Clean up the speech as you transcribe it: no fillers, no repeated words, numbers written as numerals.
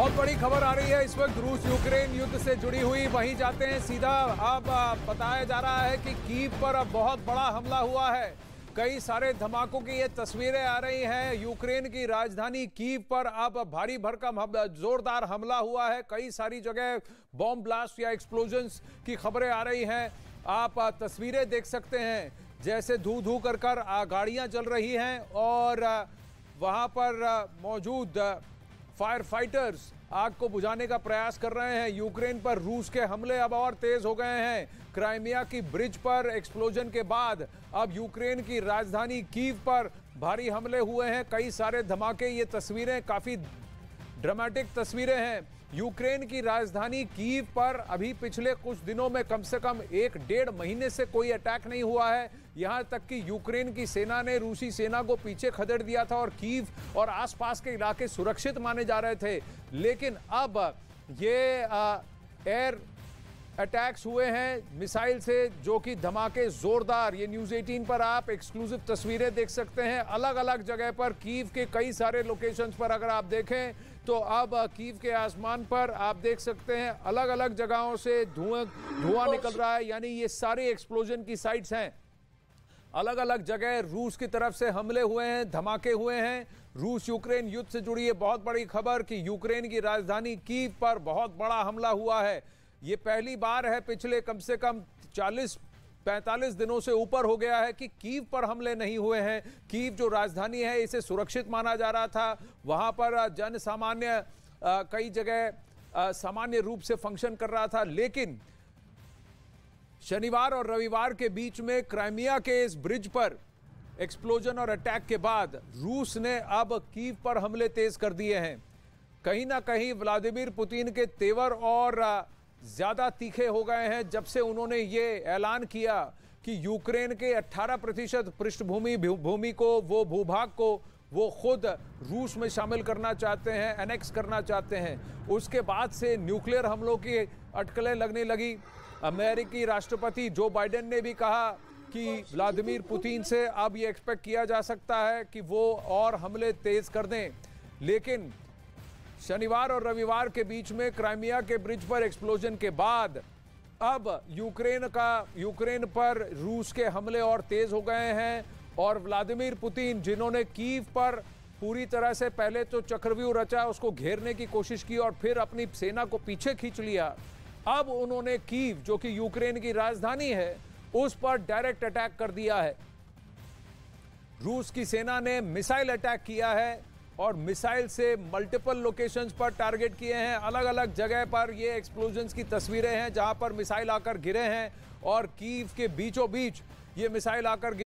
बहुत बड़ी खबर आ रही है इस वक्त रूस यूक्रेन युद्ध से जुड़ी हुई। वहीं जाते हैं सीधा। अब बताया जा रहा है कि कीव पर अब बहुत बड़ा हमला हुआ है। कई सारे धमाकों की ये तस्वीरें आ रही हैं। यूक्रेन की राजधानी कीव पर अब भारी भरकम जोरदार हमला हुआ है। कई सारी जगह बॉम्ब ब्लास्ट या एक्सप्लोजन्स की खबरें आ रही हैं। आप तस्वीरें देख सकते हैं, जैसे धू धू कर गाड़ियां जल रही हैं और वहां पर मौजूद फायर फाइटर्स आग को बुझाने का प्रयास कर रहे हैं। यूक्रेन पर रूस के हमले अब और तेज हो गए हैं। क्राइमिया की ब्रिज पर एक्सप्लोजन के बाद अब यूक्रेन की राजधानी कीव पर भारी हमले हुए हैं। कई सारे धमाके, ये तस्वीरें काफी ड्रामेटिक तस्वीरें हैं। यूक्रेन की राजधानी कीव पर अभी पिछले कुछ दिनों में कम से कम 1-1.5 महीने से कोई अटैक नहीं हुआ है। यहां तक कि यूक्रेन की सेना ने रूसी सेना को पीछे खदेड़ दिया था और कीव और आसपास के इलाके सुरक्षित माने जा रहे थे। लेकिन अब ये एयर अटैक्स हुए हैं मिसाइल से, जो कि धमाके जोरदार। ये न्यूज़ 18 पर आप एक्सक्लूसिव तस्वीरें देख सकते हैं। अलग अलग जगह पर कीव के कई सारे लोकेशंस पर अगर आप देखें तो अब कीव के आसमान पर आप देख सकते हैं अलग अलग जगहों से धुआं निकल रहा है। यानी ये सारे एक्सप्लोजन की साइट्स हैं। अलग अलग जगह रूस की तरफ से हमले हुए हैं, धमाके हुए हैं। रूस यूक्रेन युद्ध से जुड़ी ये बहुत बड़ी खबर कि यूक्रेन की राजधानी कीव पर बहुत बड़ा हमला हुआ है। ये पहली बार है, पिछले कम से कम 40-45 दिनों से ऊपर हो गया है कि कीव पर हमले नहीं हुए हैं। कीव जो राजधानी है, इसे सुरक्षित माना जा रहा था। वहां पर जन सामान्य कई जगह सामान्य रूप से फंक्शन कर रहा था। लेकिन शनिवार और रविवार के बीच में क्राइमिया के इस ब्रिज पर एक्सप्लोजन और अटैक के बाद रूस ने अब कीव पर हमले तेज कर दिए हैं। कहीं ना कहीं व्लादिमीर पुतिन के तेवर और ज्यादा तीखे हो गए हैं जब से उन्होंने ये ऐलान किया कि यूक्रेन के 18% भूमि को, वो भूभाग को वो खुद रूस में शामिल करना चाहते हैं, एनेक्स करना चाहते हैं। उसके बाद से न्यूक्लियर हमलों की अटकलें लगने लगी। अमेरिकी राष्ट्रपति जो बाइडेन ने भी कहा कि व्लादिमीर पुतिन से अब ये एक्सपेक्ट किया जा सकता है कि वो और हमले तेज कर दें। लेकिन शनिवार और रविवार के बीच में क्राइमिया के ब्रिज पर एक्सप्लोजन के बाद अब यूक्रेन पर रूस के हमले और तेज हो गए हैं। और व्लादिमीर पुतिन, जिन्होंने कीव पर पूरी तरह से पहले तो चक्रव्यूह रचा, उसको घेरने की कोशिश की और फिर अपनी सेना को पीछे खींच लिया, अब उन्होंने कीव, जो कि यूक्रेन की राजधानी है, उस पर डायरेक्ट अटैक कर दिया है। रूस की सेना ने मिसाइल अटैक किया है और मिसाइल से मल्टीपल लोकेशंस पर टारगेट किए हैं। अलग अलग जगह पर ये एक्सप्लोजन्स की तस्वीरें हैं जहां पर मिसाइल आकर गिरे हैं और कीव के बीचों बीच ये मिसाइल आकर